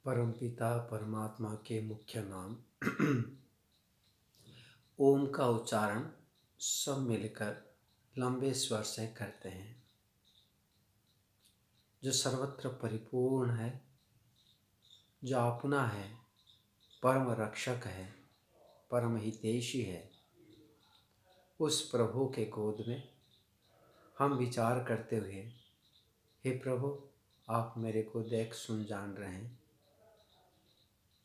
परमपिता परमात्मा के मुख्य नाम ओम का उच्चारण सब मिलकर लंबे स्वर से करते हैं। जो सर्वत्र परिपूर्ण है, जो अपना है, परम रक्षक है, परम हितैषी है, उस प्रभु के गोद में हम विचार करते हुए, हे प्रभु, आप मेरे को देख सुन जान रहे हैं।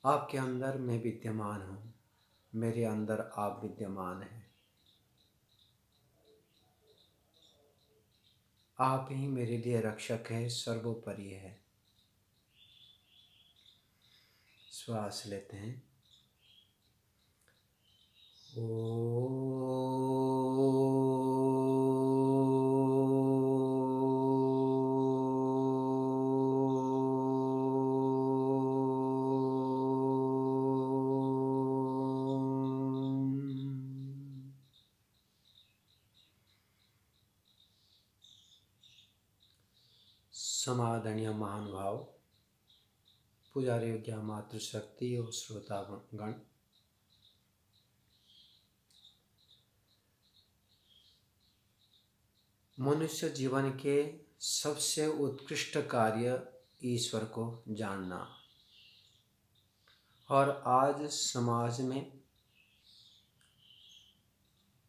आपके अंदर मैं विद्यमान हूँ, मेरे अंदर आप विद्यमान हैं। आप ही मेरे लिए रक्षक है, सर्वोपरि है। श्वास लेते हैं। समादरणीय महानुभाव, पुजारी विज्ञा मातृशक्ति और श्रोतागण, मनुष्य जीवन के सबसे उत्कृष्ट कार्य ईश्वर को जानना। और आज समाज में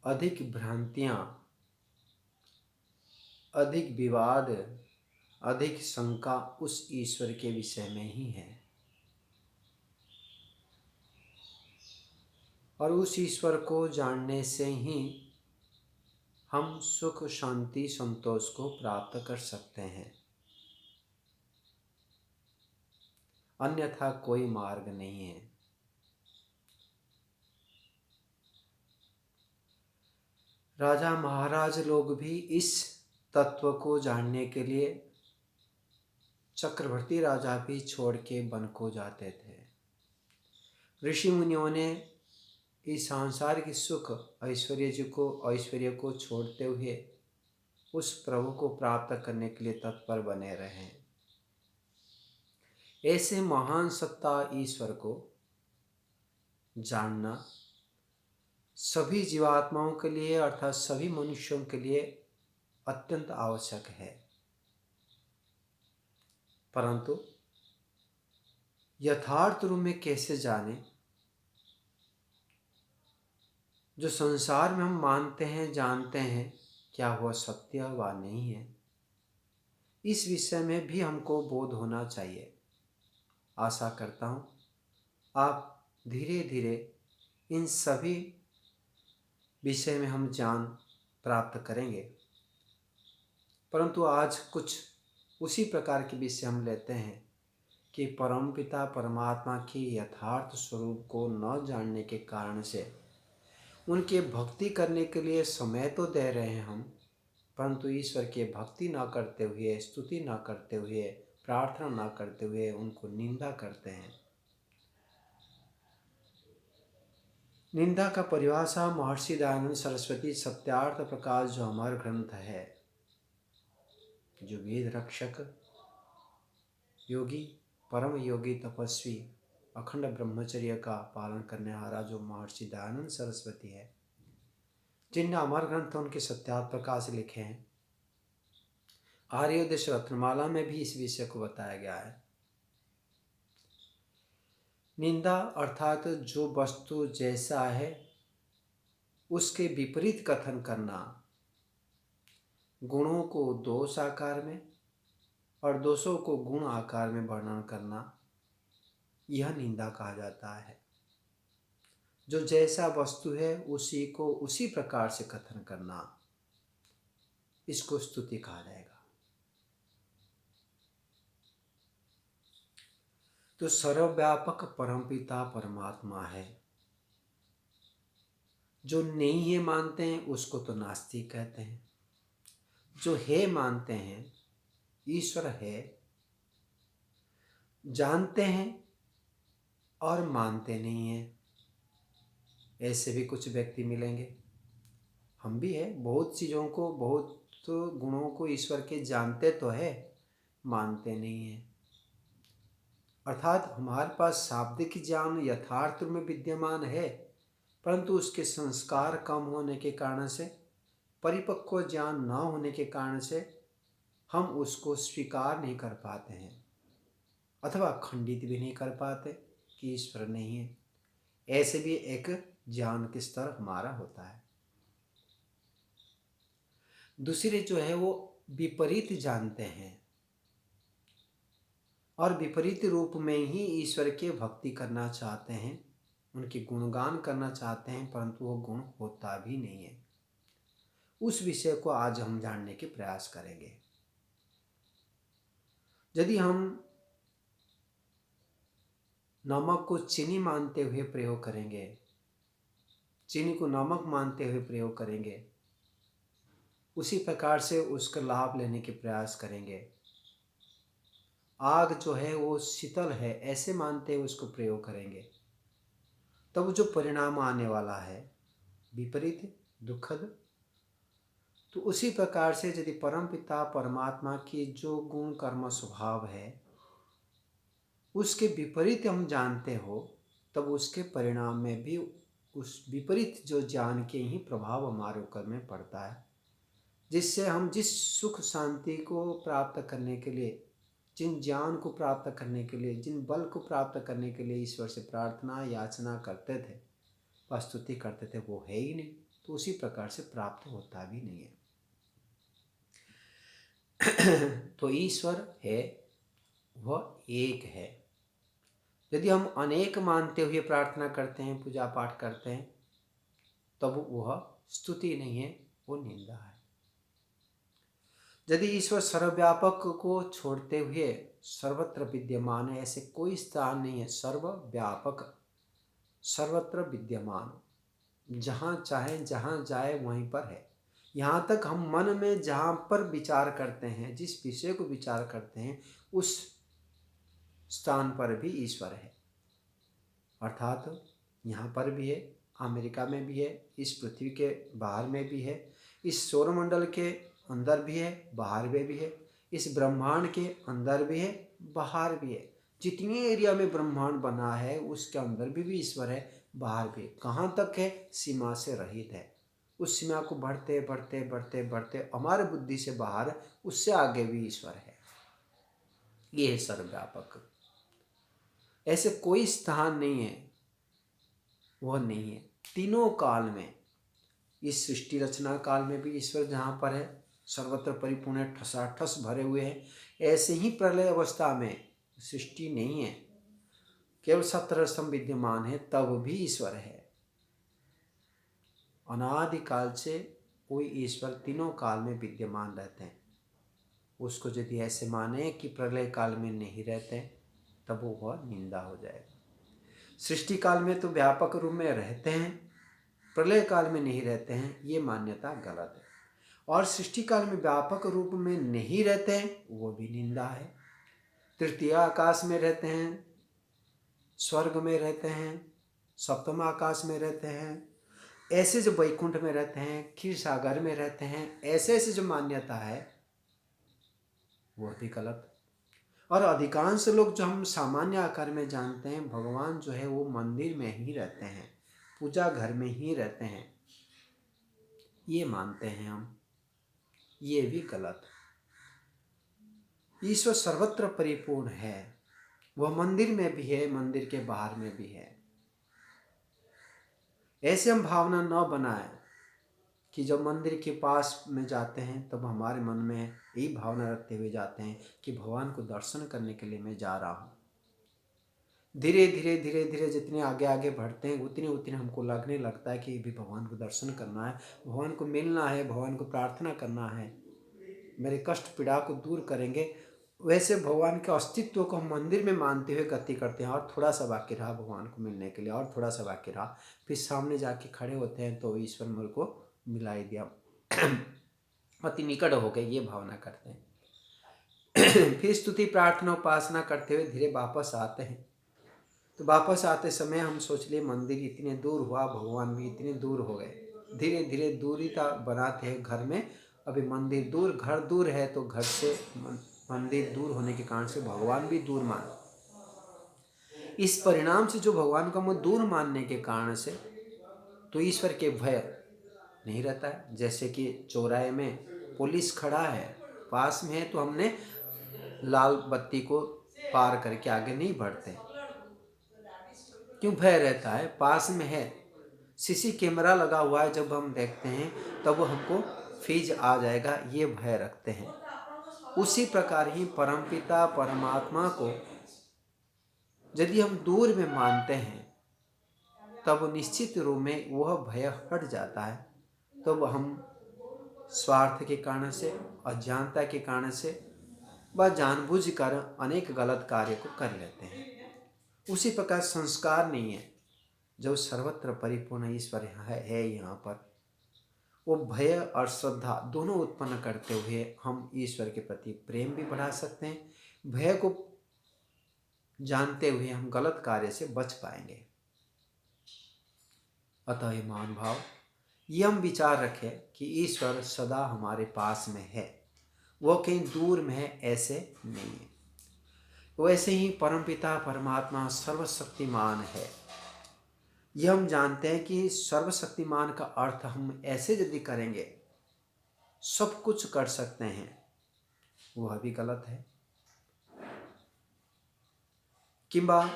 अधिक भ्रांतियां, अधिक विवाद, अधिक शंका उस ईश्वर के विषय में ही है। और उस ईश्वर को जानने से ही हम सुख, शांति, संतोष को प्राप्त कर सकते हैं। अन्यथा कोई मार्ग नहीं है। राजा महाराज लोग भी इस तत्व को जानने के लिए चक्रवर्ती राजा भी छोड़ के वन को जाते थे। ऋषि मुनियों ने इस सांसारिक सुख ऐश्वर्य को छोड़ते हुए उस प्रभु को प्राप्त करने के लिए तत्पर बने रहे। ऐसे महान सत्ता ईश्वर को जानना सभी जीवात्माओं के लिए अर्थात सभी मनुष्यों के लिए अत्यंत आवश्यक है। परंतु यथार्थ रूप में कैसे जाने? जो संसार में हम मानते हैं, जानते हैं, क्या वह सत्य व नहीं है? इस विषय में भी हमको बोध होना चाहिए। आशा करता हूँ आप धीरे धीरे इन सभी विषय में हम ज्ञान प्राप्त करेंगे। परंतु आज कुछ उसी प्रकार के विषय हम लेते हैं कि परमपिता परमात्मा की यथार्थ स्वरूप को न जानने के कारण से उनके भक्ति करने के लिए समय तो दे रहे हैं हम, परंतु ईश्वर के भक्ति न करते हुए, स्तुति न करते हुए, प्रार्थना न करते हुए उनको निंदा करते हैं। निंदा का परिभाषा महर्षि दयानंद सरस्वती सत्यार्थ प्रकाश जो अमर ग्रंथ है, जो वेद रक्षक, योगी, परम योगी, तपस्वी, अखंड ब्रह्मचर्य का पालन करने वाला जो महर्षि दयानंद सरस्वती है, जिनने अमर ग्रंथ उनके सत्यार्थ प्रकाश लिखे हैं। आर्योदश रत्नमाला में भी इस विषय को बताया गया है। निंदा अर्थात जो वस्तु जैसा है उसके विपरीत कथन करना, गुणों को दोष आकार में और दोषों को गुण आकार में वर्णन करना, यह निंदा कहा जाता है। जो जैसा वस्तु है उसी को उसी प्रकार से कथन करना, इसको स्तुति कहा जाएगा। तो सर्वव्यापक परमपिता परमात्मा है। जो नहीं है मानते हैं उसको तो नास्तिक कहते हैं। जो है मानते हैं, ईश्वर है, जानते हैं और मानते नहीं हैं, ऐसे भी कुछ व्यक्ति मिलेंगे। हम भी है, बहुत चीज़ों को, बहुत गुणों को ईश्वर के जानते तो है, मानते नहीं हैं। अर्थात हमारे पास शाब्दिक ज्ञान यथार्थ में विद्यमान है, परंतु उसके संस्कार कम होने के कारण से, परिपक्व ज्ञान न होने के कारण से हम उसको स्वीकार नहीं कर पाते हैं अथवा खंडित भी नहीं कर पाते कि ईश्वर नहीं है। ऐसे भी एक ज्ञान के स्तर हमारा होता है। दूसरे जो है वो विपरीत जानते हैं और विपरीत रूप में ही ईश्वर के भक्ति करना चाहते हैं, उनके गुणगान करना चाहते हैं, परंतु वो गुण होता भी नहीं है। उस विषय को आज हम जानने के प्रयास करेंगे। यदि हम नमक को चीनी मानते हुए प्रयोग करेंगे, चीनी को नमक मानते हुए प्रयोग करेंगे, उसी प्रकार से उसका लाभ लेने के प्रयास करेंगे, आग जो है वो शीतल है ऐसे मानते हुए उसको प्रयोग करेंगे, तब जो परिणाम आने वाला है विपरीत दुखद। तो उसी प्रकार से यदि परमपिता परमात्मा की जो गुण कर्म स्वभाव है उसके विपरीत हम जानते हो, तब उसके परिणाम में भी उस विपरीत जो ज्ञान के ही प्रभाव हमारे ऊपर में पड़ता है, जिससे हम जिस सुख शांति को प्राप्त करने के लिए, जिन ज्ञान को प्राप्त करने के लिए, जिन बल को प्राप्त करने के लिए ईश्वर से प्रार्थना याचना करते थे, स्तुति करते थे, वो है ही नहीं, तो उसी प्रकार से प्राप्त होता भी नहीं है। तो ईश्वर है वह एक है। यदि हम अनेक मानते हुए प्रार्थना करते हैं, पूजा पाठ करते हैं, तब वह स्तुति नहीं है, वो निंदा है। यदि ईश्वर सर्वव्यापक को छोड़ते हुए सर्वत्र विद्यमान है, ऐसे कोई स्थान नहीं है, सर्वव्यापक सर्वत्र विद्यमान, जहाँ चाहे जहाँ जाए वहीं पर है। यहाँ तक हम मन में जहाँ पर विचार करते हैं, जिस विषय को विचार करते हैं, उस स्थान पर भी ईश्वर है। अर्थात यहाँ पर भी है, अमेरिका में भी है, इस पृथ्वी के बाहर में भी है, इस सौरमंडल के अंदर भी है, बाहर में भी है, इस ब्रह्मांड के अंदर भी है, बाहर भी है। जितनी एरिया में ब्रह्मांड बना है उसके अंदर भी ईश्वर है, बाहर भी। कहाँ तक है? सीमा से रहित है। उस सीमा को बढ़ते बढ़ते बढ़ते बढ़ते हमारे बुद्धि से बाहर, उससे आगे भी ईश्वर है। ये है सर्वव्यापक। ऐसे कोई स्थान नहीं है, वह नहीं है। तीनों काल में, इस सृष्टि रचना काल में भी ईश्वर जहाँ पर है सर्वत्र परिपूर्ण है, ठसाठस भरे हुए हैं। ऐसे ही प्रलय अवस्था में सृष्टि नहीं है, केवल सत्वरसम विद्यमान है, तब भी ईश्वर है। अनादिकाल से कोई ईश्वर तीनों काल में विद्यमान रहते हैं। उसको यदि ऐसे माने कि प्रलय काल में नहीं रहते, तब वह निंदा हो जाएगा। सृष्टि काल में तो व्यापक रूप में रहते हैं, प्रलय काल में नहीं रहते हैं, ये मान्यता गलत है। और सृष्टि काल में व्यापक रूप में नहीं रहते हैं, वो भी निंदा है। तृतीय आकाश में रहते हैं, स्वर्ग में रहते हैं, सप्तम आकाश में रहते हैं, ऐसे जो वैकुंठ में रहते हैं, क्षीर सागर में रहते हैं, ऐसे ऐसे जो मान्यता है वो भी गलत। और अधिकांश लोग जो हम सामान्य आकार में जानते हैं, भगवान जो है वो मंदिर में ही रहते हैं, पूजा घर में ही रहते हैं, ये मानते हैं हम, ये भी गलत। ईश्वर सर्वत्र परिपूर्ण है, वह मंदिर में भी है, मंदिर के बाहर में भी है। ऐसे हम भावना न बनाए कि जब मंदिर के पास में जाते हैं तब हमारे मन में यही भावना रखते हुए जाते हैं कि भगवान को दर्शन करने के लिए मैं जा रहा हूँ। धीरे धीरे धीरे धीरे जितने आगे आगे बढ़ते हैं उतने उतने हमको लगने लगता है कि भी भगवान को दर्शन करना है, भगवान को मिलना है, भगवान को प्रार्थना करना है, मेरे कष्ट पीड़ा को दूर करेंगे। वैसे भगवान के अस्तित्व को हम मंदिर में मानते हुए गति करते हैं, और थोड़ा सा बाकी रहा भगवान को मिलने के लिए, और थोड़ा सा बाकी रहा, फिर सामने जाके खड़े होते हैं तो ईश्वर मेरे को मिला ही दिया, अति निकट हो गए, ये भावना करते हैं। फिर स्तुति प्रार्थना उपासना करते हुए धीरे वापस आते हैं, तो वापस आते समय हम सोच लिए मंदिर इतने दूर हुआ, भगवान भी इतने दूर हो गए। धीरे धीरे दूरी का बनाते हैं घर में, अभी मंदिर दूर, घर दूर है, तो घर से मंदिर दूर होने के कारण से भगवान भी दूर मान। इस परिणाम से जो भगवान को हम दूर मानने के कारण से तो ईश्वर के भय नहीं रहता है। जैसे कि चौराहे में पुलिस खड़ा है, पास में है, तो हमने लाल बत्ती को पार करके आगे नहीं बढ़ते। क्यों भय रहता है? पास में है, सीसी कैमरा लगा हुआ है, जब हम देखते हैं तब वो हमको फीज आ जाएगा, ये भय रखते हैं। उसी प्रकार ही परमपिता परमात्मा को यदि हम दूर में मानते हैं तब निश्चित रूप में वह भय हट जाता है। तब हम स्वार्थ के कारण से, अज्ञानता के कारण से व जानबूझकर अनेक गलत कार्य को कर लेते हैं। उसी प्रकार संस्कार नहीं है, जो सर्वत्र परिपूर्ण ईश्वर है यहाँ पर, वो भय और श्रद्धा दोनों उत्पन्न करते हुए हम ईश्वर के प्रति प्रेम भी बढ़ा सकते हैं। भय को जानते हुए हम गलत कार्य से बच पाएंगे। अतः ये महान भाव, ये हम विचार रखें कि ईश्वर सदा हमारे पास में है, वो कहीं दूर में है ऐसे नहीं है। वैसे ही परमपिता परमात्मा सर्वशक्तिमान है। यह हम जानते हैं कि सर्वशक्तिमान का अर्थ हम ऐसे यदि करेंगे सब कुछ कर सकते हैं, वह भी गलत है। किंबा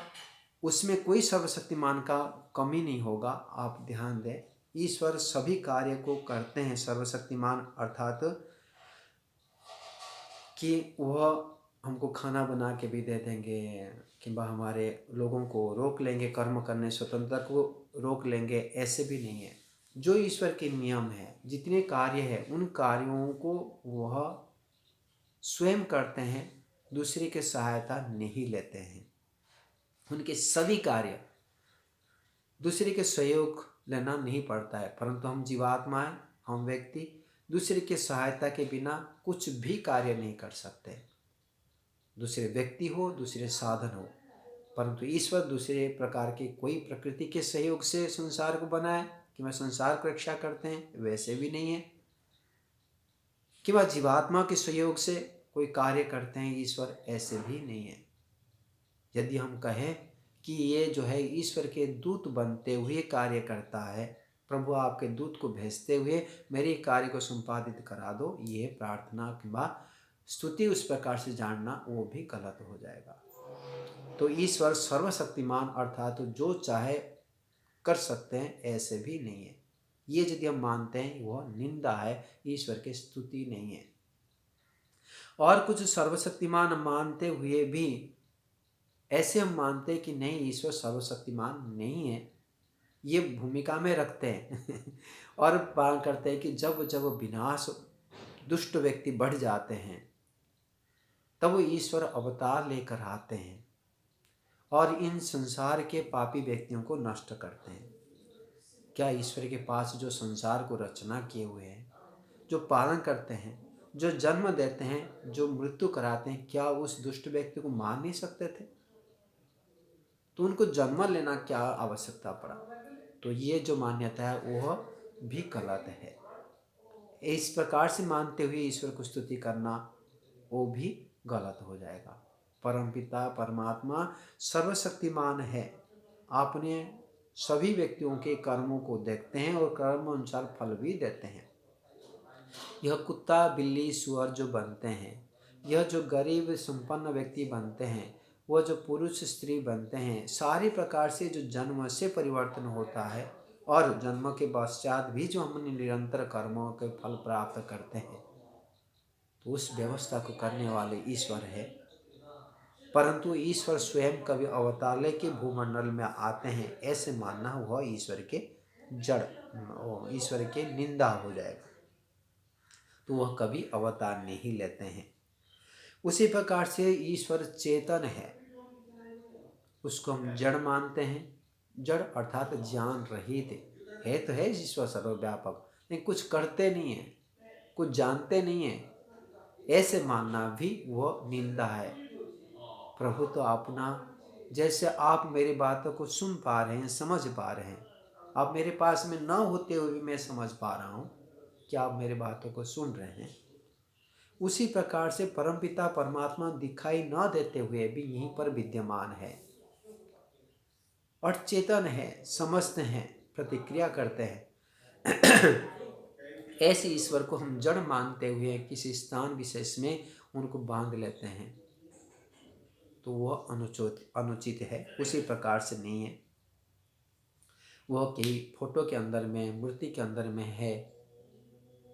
उसमें कोई सर्वशक्तिमान का कमी नहीं होगा। आप ध्यान दें, ईश्वर सभी कार्य को करते हैं सर्वशक्तिमान, अर्थात कि वह हमको खाना बना के भी दे देंगे, किंबा हमारे लोगों को रोक लेंगे, कर्म करने स्वतंत्रता को रोक लेंगे, ऐसे भी नहीं है। जो ईश्वर के नियम है, जितने कार्य है, उन कार्यों को वह स्वयं करते हैं, दूसरे की सहायता नहीं लेते हैं। उनके सभी कार्य दूसरे के सहयोग लेना नहीं पड़ता है, परंतु हम जीवात्माएं, हम व्यक्ति दूसरे की सहायता के बिना कुछ भी कार्य नहीं कर सकते। दूसरे व्यक्ति हो, दूसरे साधन हो, परंतु ईश्वर दूसरे प्रकार के कोई प्रकृति के सहयोग से संसार को बनाए कि वह संसार को रक्षा करते हैं, वैसे भी नहीं है। कि वह जीवात्मा के सहयोग से कोई कार्य करते हैं ईश्वर, ऐसे भी नहीं है। यदि हम कहें कि ये जो है ईश्वर के दूत बनते हुए कार्य करता है, प्रभु आपके दूत को भेजते हुए मेरे कार्य को संपादित करा दो, ये प्रार्थना किंवा स्तुति उस प्रकार से जानना वो भी गलत हो जाएगा। तो ईश्वर सर्वशक्तिमान अर्थात तो जो चाहे कर सकते हैं, ऐसे भी नहीं है। ये यदि हम मानते हैं वह निंदा है, ईश्वर की स्तुति नहीं है। और कुछ सर्वशक्तिमान मानते हुए भी ऐसे हम मानते हैं कि नहीं, ईश्वर सर्वशक्तिमान नहीं है, ये भूमिका में रखते हैं और पालन करते हैं कि जब जब विनाश दुष्ट व्यक्ति बढ़ जाते हैं तब वो ईश्वर अवतार लेकर आते हैं और इन संसार के पापी व्यक्तियों को नष्ट करते हैं। क्या ईश्वर के पास जो संसार को रचना किए हुए हैं, जो पालन करते हैं, जो जन्म देते हैं, जो मृत्यु कराते हैं, क्या उस दुष्ट व्यक्ति को मार नहीं सकते थे? तो उनको जन्म लेना क्या आवश्यकता पड़ा? तो ये जो मान्यता है वह भी गलत है। इस प्रकार से मानते हुए ईश्वर को स्तुति करना वो भी गलत हो जाएगा। परमपिता परमात्मा सर्वशक्तिमान है। आपने सभी व्यक्तियों के कर्मों को देखते हैं और कर्म अनुसार फल भी देते हैं। यह कुत्ता बिल्ली सुअर जो बनते हैं, यह जो गरीब संपन्न व्यक्ति बनते हैं, वह जो पुरुष स्त्री बनते हैं, सारी प्रकार से जो जन्म से परिवर्तन होता है और जन्म के पश्चात भी जो हम निरंतर कर्मों के फल प्राप्त करते हैं, तो उस व्यवस्था को करने वाले ईश्वर है। परंतु ईश्वर स्वयं कभी अवतार लेके भूमंडल में आते हैं, ऐसे मानना वह ईश्वर के जड़, ईश्वर के निंदा हो जाएगा। तो वह कभी अवतार नहीं लेते हैं। उसी प्रकार से ईश्वर चेतन है, उसको हम जड़ मानते हैं। जड़ अर्थात ज्ञान रहित है, तो है ईश्वर सर्वव्यापक, लेकिन कुछ करते नहीं है, कुछ जानते नहीं है, ऐसे मानना भी वह निंदा है। प्रभु तो अपना, जैसे आप मेरी बातों को सुन पा रहे हैं, समझ पा रहे हैं, आप मेरे पास में न होते हुए भी मैं समझ पा रहा हूँ कि आप मेरी बातों को सुन रहे हैं। उसी प्रकार से परमपिता परमात्मा दिखाई न देते हुए भी यहीं पर विद्यमान है। और चेतन है, समस्त हैं, प्रतिक्रिया करते हैं। ऐसे ईश्वर को हम जड़ मानते हुए किसी स्थान विशेष में उनको बांध लेते हैं, तो वह अनुचित है। उसी प्रकार से नहीं है, वह कहीं फोटो के अंदर में, मूर्ति के अंदर में है,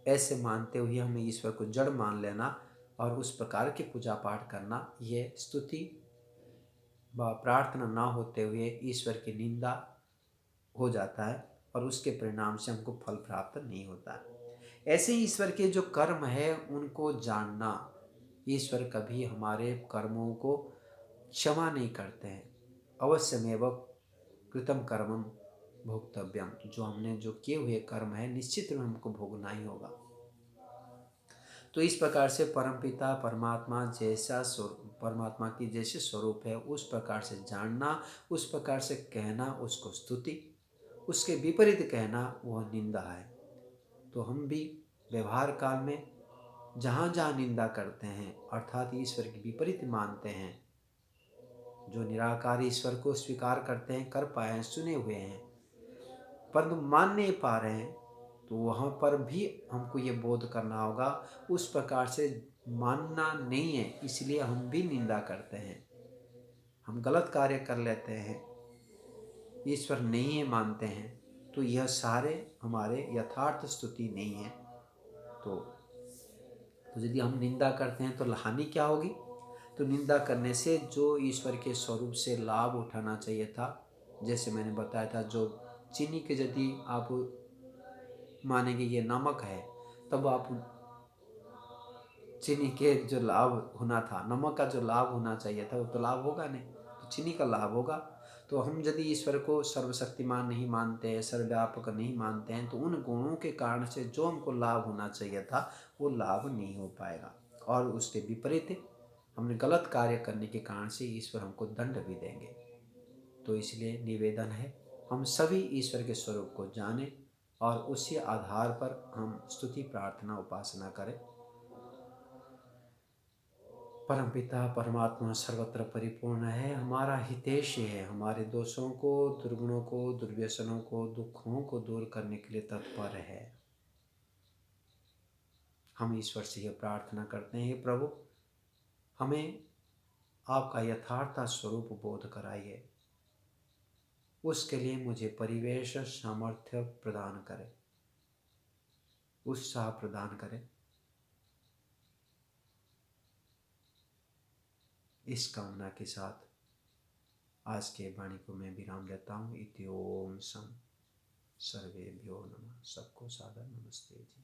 ऐसे मानते हुए हमें ईश्वर को जड़ मान लेना और उस प्रकार की पूजा पाठ करना, ये स्तुति व प्रार्थना ना होते हुए ईश्वर की निंदा हो जाता है और उसके परिणाम से हमको फल प्राप्त नहीं होता है। ऐसे ही ईश्वर के जो कर्म है उनको जानना, ईश्वर कभी हमारे कर्मों को क्षमा नहीं करते हैं। अवश्यमेव कृतम कर्मम भोक्तव्यम, जो हमने जो किए हुए कर्म है निश्चित में हमको भोगना ही होगा। तो इस प्रकार से परमपिता परमात्मा जैसा परमात्मा की जैसे स्वरूप है उस प्रकार से जानना, उस प्रकार से कहना उसको स्तुति, उसके विपरीत कहना वह निंदा है। तो हम भी व्यवहार काल में जहाँ जहाँ निंदा करते हैं अर्थात ईश्वर के विपरीत मानते हैं, जो निराकार ईश्वर को स्वीकार करते हैं, कर पाए हैं, सुने हुए हैं, परंतु मान नहीं पा रहे हैं, तो वहाँ पर भी हमको ये बोध करना होगा उस प्रकार से मानना नहीं है, इसलिए हम भी निंदा करते हैं, हम गलत कार्य कर लेते हैं, ईश्वर नहीं है मानते हैं, तो यह सारे हमारे यथार्थ स्तुति नहीं है। तो यदि हम निंदा करते हैं तो हानि क्या होगी? तो निंदा करने से जो ईश्वर के स्वरूप से लाभ उठाना चाहिए था, जैसे मैंने बताया था, जो चीनी के यदि आप मानेंगे ये नमक है, तब आप चीनी के जो लाभ होना था, नमक का जो लाभ होना चाहिए था वो तो लाभ होगा नहीं, तो चीनी का लाभ होगा। तो हम यदि ईश्वर को सर्वशक्तिमान नहीं मानते हैं, सर्वव्यापक नहीं मानते हैं, तो उन गुणों के कारण से जो हमको लाभ होना चाहिए था वो लाभ नहीं हो पाएगा, और उसके विपरीत हमने गलत कार्य करने के कारण से ईश्वर हमको दंड भी देंगे। तो इसलिए निवेदन है हम सभी ईश्वर के स्वरूप को जानें और उसी आधार पर हम स्तुति प्रार्थना उपासना करें। परमपिता परमात्मा सर्वत्र परिपूर्ण है, हमारा हितैषी है, हमारे दोषों को, दुर्गुणों को, दुर्व्यसनों को, दुखों को दूर करने के लिए तत्पर है। हम ईश्वर से यह प्रार्थना करते हैं, प्रभु हमें आपका यथार्थ स्वरूप बोध कराइए, उसके लिए मुझे परिवेश सामर्थ्य प्रदान करें, उत्साह प्रदान करें। इस कामना के साथ आज के वाणी को मैं विराम देता हूँ। इति ओम सं सर्वेभ्यो नमः। सबको सादर नमस्ते जी।